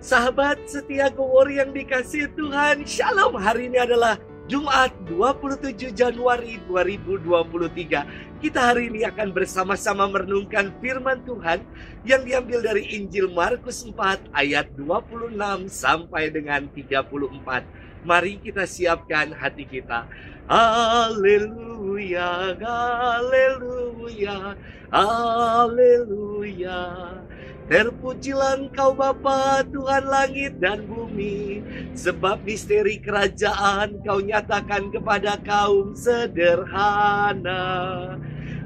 Sahabat setia Go Warrior yang dikasihi Tuhan, Shalom. Hari ini adalah Jumat 27 Januari 2023. Kita hari ini akan bersama-sama merenungkan firman Tuhan yang diambil dari Injil Markus 4 ayat 26 sampai dengan 34. Mari kita siapkan hati kita. Haleluya, haleluya, haleluya. Terpujilah Engkau Bapa, Tuhan langit dan bumi, sebab misteri kerajaan Kau nyatakan kepada kaum sederhana.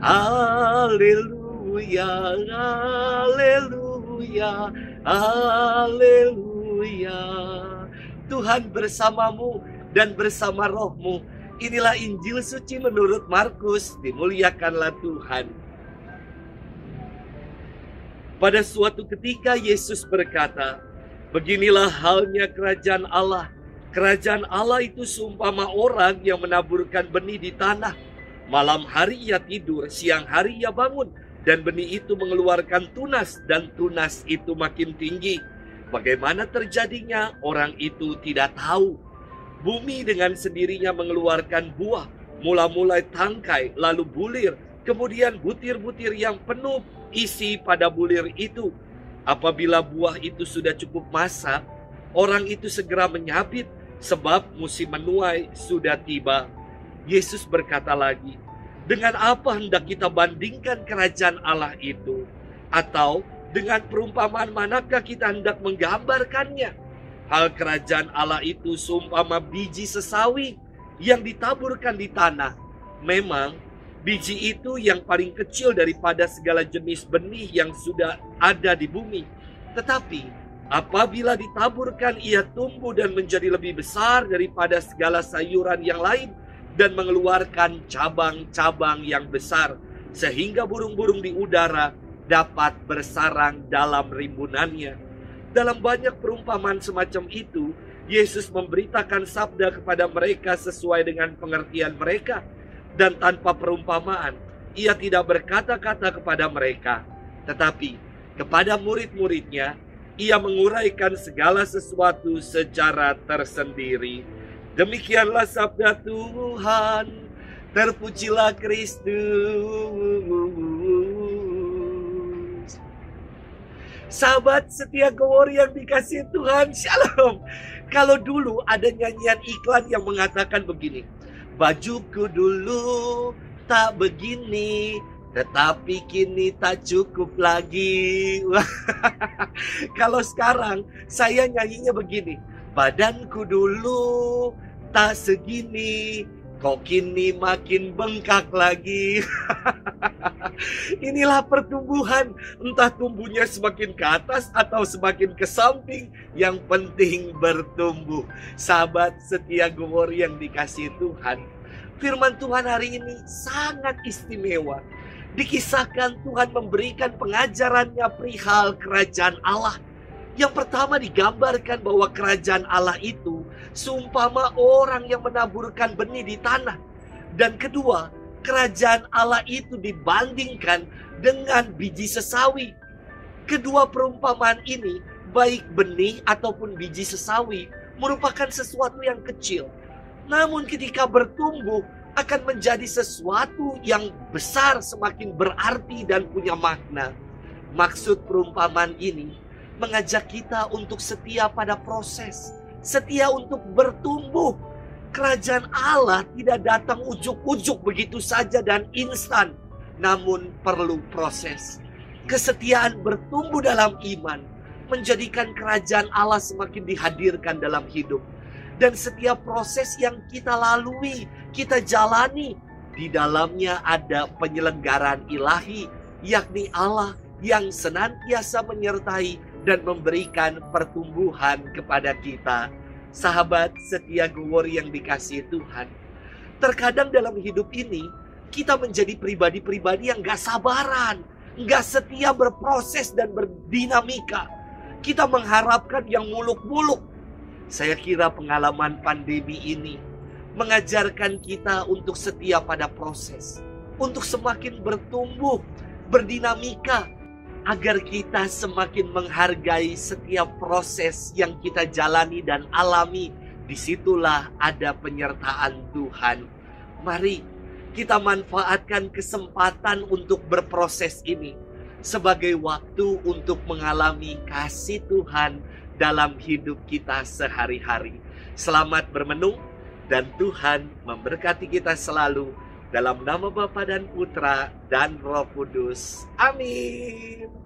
Haleluya, haleluya, haleluya. Tuhan bersamamu dan bersama rohmu. Inilah Injil suci menurut Markus. Dimuliakanlah Tuhan. Pada suatu ketika Yesus berkata, "Beginilah halnya kerajaan Allah. Kerajaan Allah itu seumpama orang yang menaburkan benih di tanah. Malam hari ia tidur, siang hari ia bangun, dan benih itu mengeluarkan tunas, dan tunas itu makin tinggi. Bagaimana terjadinya, orang itu tidak tahu. Bumi dengan sendirinya mengeluarkan buah, mula-mula tangkai, lalu bulir, kemudian butir-butir yang penuh isi pada bulir itu. Apabila buah itu sudah cukup masak, orang itu segera menyabit, sebab musim menuai sudah tiba." Yesus berkata lagi, "Dengan apa hendak kita bandingkan kerajaan Allah itu? Atau dengan perumpamaan manakah kita hendak menggambarkannya? Hal kerajaan Allah itu seumpama biji sesawi yang ditaburkan di tanah. Memang biji itu yang paling kecil daripada segala jenis benih yang sudah ada di bumi. Tetapi apabila ditaburkan, ia tumbuh dan menjadi lebih besar daripada segala sayuran yang lain, dan mengeluarkan cabang-cabang yang besar, sehingga burung-burung di udara dapat bersarang dalam rimbunannya." Dalam banyak perumpamaan semacam itu, Yesus memberitakan sabda kepada mereka sesuai dengan pengertian mereka. Dan tanpa perumpamaan, ia tidak berkata-kata kepada mereka. Tetapi kepada murid-muridnya, ia menguraikan segala sesuatu secara tersendiri. Demikianlah sabda Tuhan. Terpujilah Kristus. Sahabat setia Go Warrior yang dikasihi Tuhan, Shalom. Kalau dulu ada nyanyian iklan yang mengatakan begini, "Bajuku dulu tak begini, tetapi kini tak cukup lagi." Kalau sekarang saya nyanyinya begini, "Badanku dulu tak segini, kok kini makin bengkak lagi." Inilah pertumbuhan, entah tumbuhnya semakin ke atas atau semakin ke samping, yang penting bertumbuh. Sahabat setia Go Warrior yang dikasihi Tuhan, firman Tuhan hari ini sangat istimewa. Dikisahkan Tuhan memberikan pengajarannya perihal kerajaan Allah. Yang pertama digambarkan bahwa kerajaan Allah itu seumpama orang yang menaburkan benih di tanah. Dan kedua, kerajaan Allah itu dibandingkan dengan biji sesawi. Kedua perumpamaan ini, baik benih ataupun biji sesawi, merupakan sesuatu yang kecil. Namun ketika bertumbuh akan menjadi sesuatu yang besar, semakin berarti dan punya makna. Maksud perumpamaan ini mengajak kita untuk setia pada proses, setia untuk bertumbuh. Kerajaan Allah tidak datang ujuk-ujuk begitu saja dan instan, namun perlu proses. Kesetiaan bertumbuh dalam iman menjadikan kerajaan Allah semakin dihadirkan dalam hidup. Dan setiap proses yang kita lalui, kita jalani, di dalamnya ada penyelenggaraan ilahi, yakni Allah yang senantiasa menyertai dan memberikan pertumbuhan kepada kita. Sahabat setia Go Warrior yang dikasihi Tuhan, terkadang dalam hidup ini kita menjadi pribadi-pribadi yang gak sabaran, gak setia berproses dan berdinamika. Kita mengharapkan yang muluk-muluk. Saya kira pengalaman pandemi ini mengajarkan kita untuk setia pada proses, untuk semakin bertumbuh, berdinamika. agar kita semakin menghargai setiap proses yang kita jalani dan alami. Disitulah ada penyertaan Tuhan. Mari kita manfaatkan kesempatan untuk berproses ini sebagai waktu untuk mengalami kasih Tuhan dalam hidup kita sehari-hari. Selamat bermenung dan Tuhan memberkati kita selalu. Dalam nama Bapa dan Putra dan Roh Kudus. Amin.